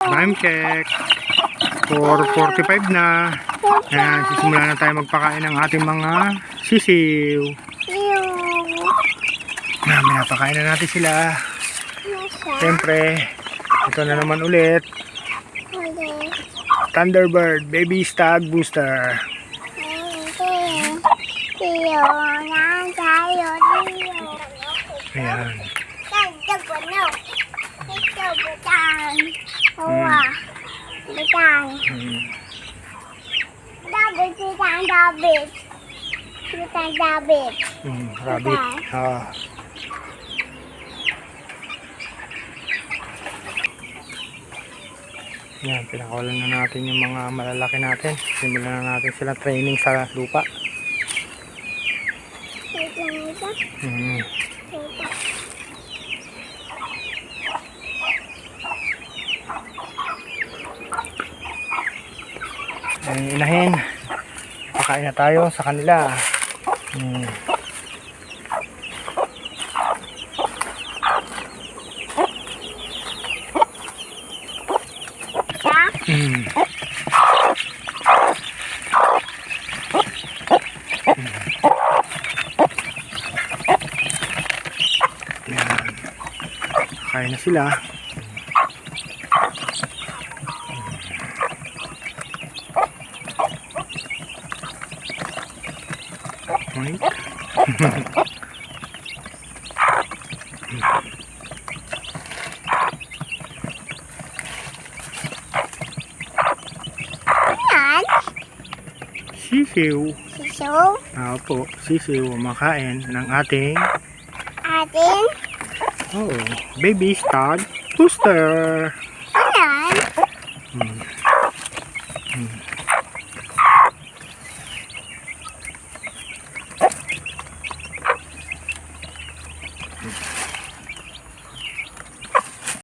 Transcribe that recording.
Time check. 4:45 na. Ayan, sisimula na tayo magpakain ng ating mga sisiw. Pinapakain na natin sila. Siyempre, ito na naman ulit. Thunderbird Baby Stag Booster. Ayan. Rabbit. Yan, pinakawalan na natin yung mga malalaki natin. Simulan na natin silang training sa lupa. Ang inahin, pakain na tayo sa kanila. Kaya na sila. Sisiw. Sisiw? Opo, sisiw makain ng ating Baby Stag Booster. Ayan.